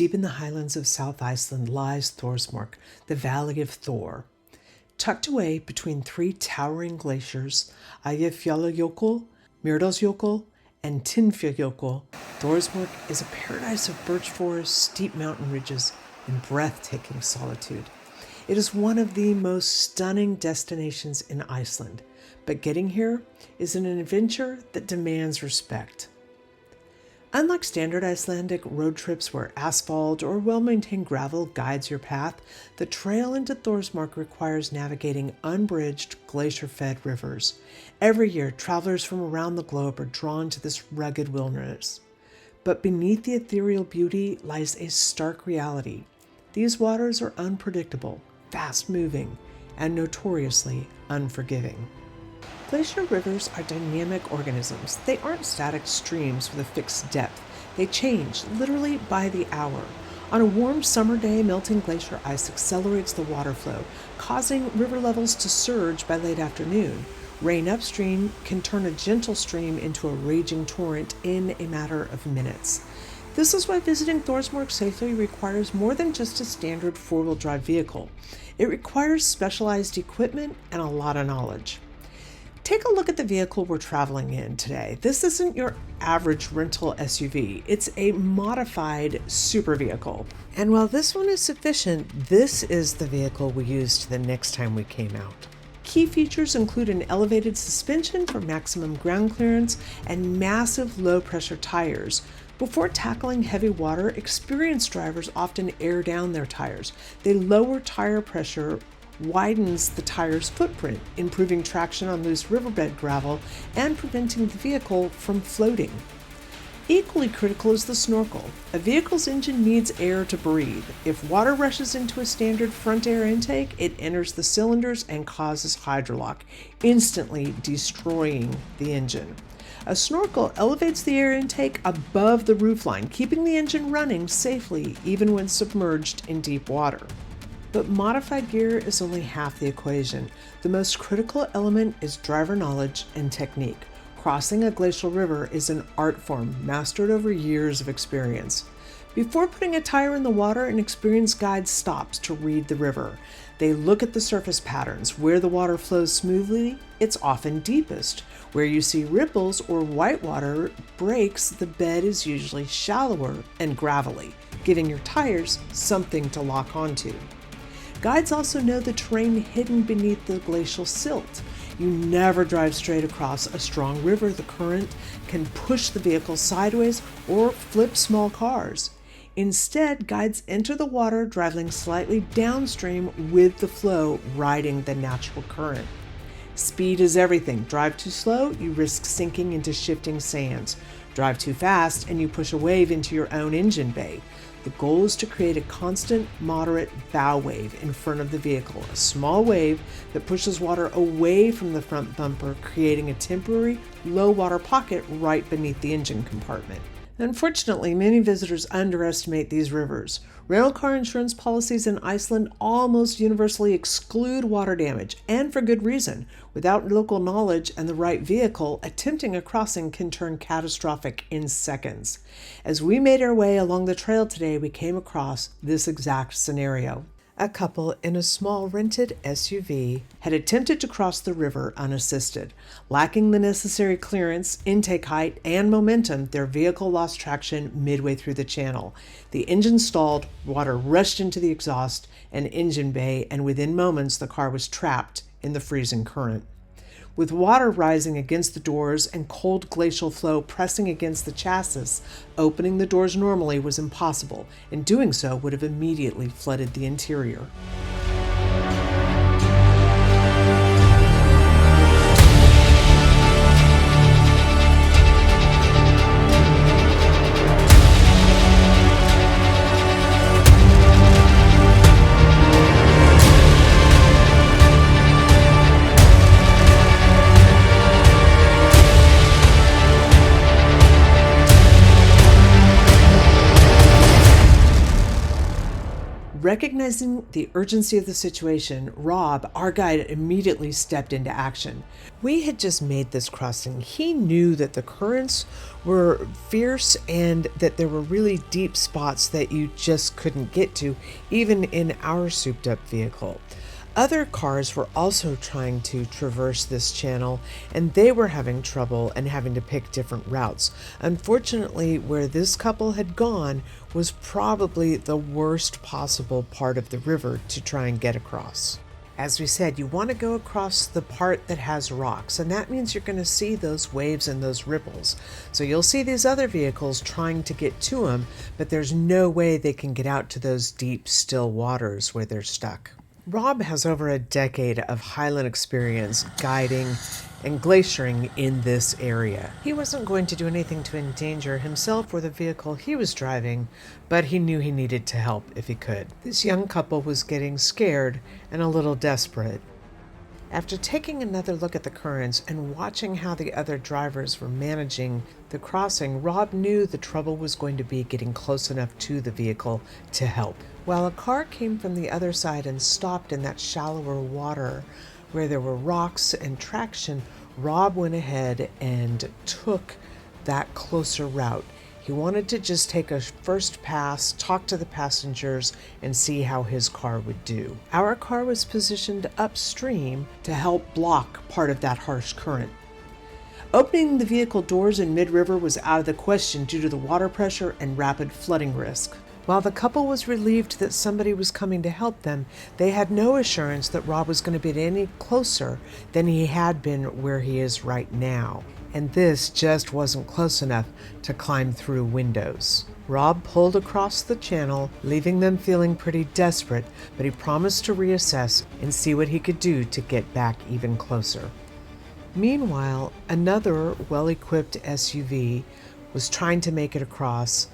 Deep in the Highlands of South Iceland lies Thorsmork, the Valley of Thor. Tucked away between three towering glaciers, Eyjafjallajökull, Mýrdalsjökull, and Tindfjallajökull, Thorsmork is a paradise of birch forests, steep mountain ridges, and breathtaking solitude. It is one of the most stunning destinations in Iceland, but getting here is an adventure that demands respect. Unlike standard Icelandic road trips where asphalt or well-maintained gravel guides your path, the trail into Thorsmork requires navigating unbridged, glacier-fed rivers. Every year, travelers from around the globe are drawn to this rugged wilderness. But beneath the ethereal beauty lies a stark reality. These waters are unpredictable, fast-moving, and notoriously unforgiving. Glacier rivers are dynamic organisms. They aren't static streams with a fixed depth. They change, literally by the hour. On a warm summer day, melting glacier ice accelerates the water flow, causing river levels to surge by late afternoon. Rain upstream can turn a gentle stream into a raging torrent in a matter of minutes. This is why visiting Thorsmork safely requires more than just a standard four-wheel drive vehicle. It requires specialized equipment and a lot of knowledge. Take a look at the vehicle we're traveling in today. This isn't your average rental SUV. It's a modified super vehicle. And while this one is sufficient, this is the vehicle we used the next time we came out. Key features include an elevated suspension for maximum ground clearance and massive low-pressure tires. Before tackling heavy water, experienced drivers often air down their tires. They lower tire pressure, widens the tire's footprint, improving traction on loose riverbed gravel and preventing the vehicle from floating. Equally critical is the snorkel. A vehicle's engine needs air to breathe. If water rushes into a standard front air intake, it enters the cylinders and causes hydrolock, instantly destroying the engine. A snorkel elevates the air intake above the roofline, keeping the engine running safely even when submerged in deep water. But modified gear is only half the equation. The most critical element is driver knowledge and technique. Crossing a glacial river is an art form mastered over years of experience. Before putting a tire in the water, an experienced guide stops to read the river. They look at the surface patterns. Where the water flows smoothly, it's often deepest. Where you see ripples or whitewater breaks, the bed is usually shallower and gravelly, giving your tires something to lock onto. Guides also know the terrain hidden beneath the glacial silt. You never drive straight across a strong river. The current can push the vehicle sideways or flip small cars. Instead, guides enter the water, driving slightly downstream with the flow, riding the natural current. Speed is everything. Drive too slow, you risk sinking into shifting sands. Drive too fast, and you push a wave into your own engine bay. The goal is to create a constant, moderate bow wave in front of the vehicle, a small wave that pushes water away from the front bumper, creating a temporary low water pocket right beneath the engine compartment. Unfortunately, many visitors underestimate these rivers. Rental car insurance policies in Iceland almost universally exclude water damage, and for good reason. Without local knowledge and the right vehicle, attempting a crossing can turn catastrophic in seconds. As we made our way along the trail today, we came across this exact scenario. A couple in a small rented SUV had attempted to cross the river unassisted. Lacking the necessary clearance, intake height, and momentum, their vehicle lost traction midway through the channel. The engine stalled, water rushed into the exhaust and engine bay, and within moments the car was trapped in the freezing current. With water rising against the doors and cold glacial flow pressing against the chassis, opening the doors normally was impossible, and doing so would have immediately flooded the interior. Recognizing the urgency of the situation, Rob, our guide, immediately stepped into action. We had just made this crossing. He knew that the currents were fierce and that there were really deep spots that you just couldn't get to, even in our souped-up vehicle. Other cars were also trying to traverse this channel, and they were having trouble and having to pick different routes. Unfortunately, where this couple had gone was probably the worst possible part of the river to try and get across. As we said, you want to go across the part that has rocks, and that means you're going to see those waves and those ripples. So you'll see these other vehicles trying to get to them, but there's no way they can get out to those deep, still waters where they're stuck. Rob has over a decade of Highland experience guiding and glaciering in this area. He wasn't going to do anything to endanger himself or the vehicle he was driving, but he knew he needed to help if he could. This young couple was getting scared and a little desperate. After taking another look at the currents and watching how the other drivers were managing the crossing, Rob knew the trouble was going to be getting close enough to the vehicle to help. While a car came from the other side and stopped in that shallower water where there were rocks and traction, Rob went ahead and took that closer route. He wanted to just take a first pass, talk to the passengers, and see how his car would do. Our car was positioned upstream to help block part of that harsh current. Opening the vehicle doors in mid-river was out of the question due to the water pressure and rapid flooding risk. While the couple was relieved that somebody was coming to help them, they had no assurance that Rob was going to be any closer than he had been where he is right now. And this just wasn't close enough to climb through windows. Rob pulled across the channel, leaving them feeling pretty desperate, but he promised to reassess and see what he could do to get back even closer. Meanwhile, another well-equipped SUV was trying to make it across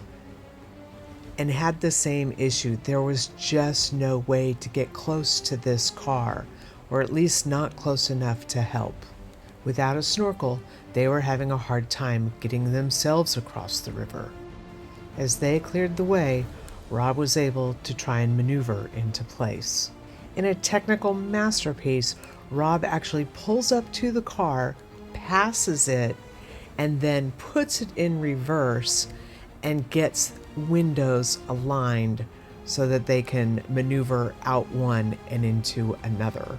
and had the same issue. There was just no way to get close to this car, or at least not close enough to help. Without a snorkel, they were having a hard time getting themselves across the river. As they cleared the way, Rob was able to try and maneuver into place. In a technical masterpiece, Rob actually pulls up to the car, passes it, and then puts it in reverse and gets windows aligned so that they can maneuver out one and into another.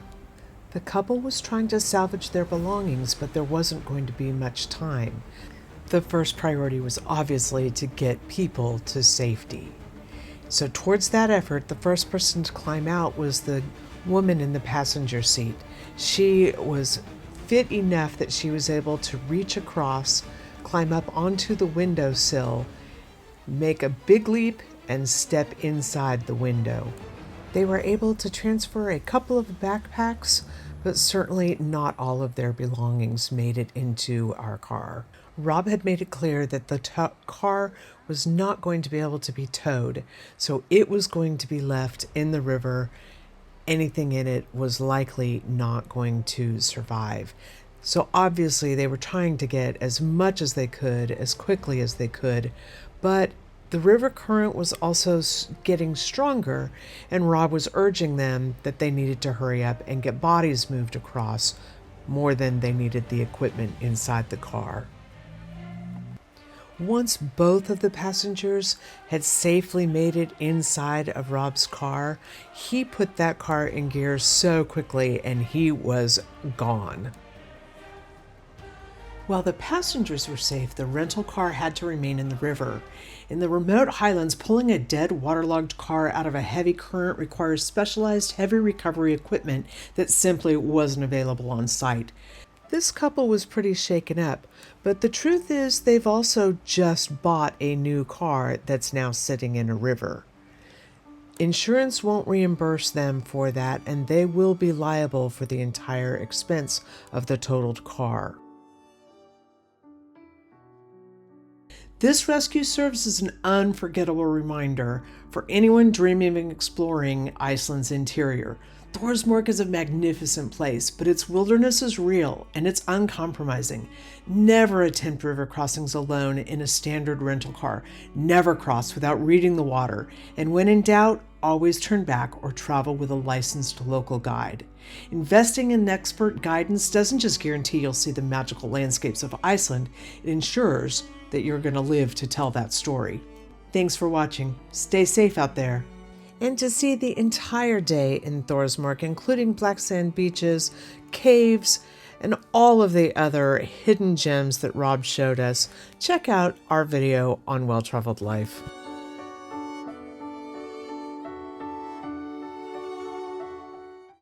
The couple was trying to salvage their belongings, but there wasn't going to be much time. The first priority was obviously to get people to safety. So towards that effort, the first person to climb out was the woman in the passenger seat. She was fit enough that she was able to reach across, climb up onto the windowsill, make a big leap, and step inside the window. They were able to transfer a couple of backpacks, but certainly not all of their belongings made it into our car. Rob had made it clear that the car was not going to be able to be towed, so it was going to be left in the river. Anything in it was likely not going to survive. So obviously they were trying to get as much as they could, as quickly as they could, but the river current was also getting stronger, and Rob was urging them that they needed to hurry up and get bodies moved across more than they needed the equipment inside the car. Once both of the passengers had safely made it inside of Rob's car, he put that car in gear so quickly and he was gone. While the passengers were safe, the rental car had to remain in the river. In the remote highlands, pulling a dead, waterlogged car out of a heavy current requires specialized heavy recovery equipment that simply wasn't available on site. This couple was pretty shaken up, but the truth is they've also just bought a new car that's now sitting in a river. Insurance won't reimburse them for that, and they will be liable for the entire expense of the totaled car. This rescue serves as an unforgettable reminder for anyone dreaming of exploring Iceland's interior. Thorsmork is a magnificent place, but its wilderness is real and it's uncompromising. Never attempt river crossings alone in a standard rental car. Never cross without reading the water. And when in doubt, always turn back or travel with a licensed local guide. Investing in expert guidance doesn't just guarantee you'll see the magical landscapes of Iceland, it ensures that you're going to live to tell that story. Thanks for watching. Stay safe out there. And to see the entire day in Thorsmork, including black sand beaches, caves, and all of the other hidden gems that Rob showed us, check out our video on Well-Traveled Life.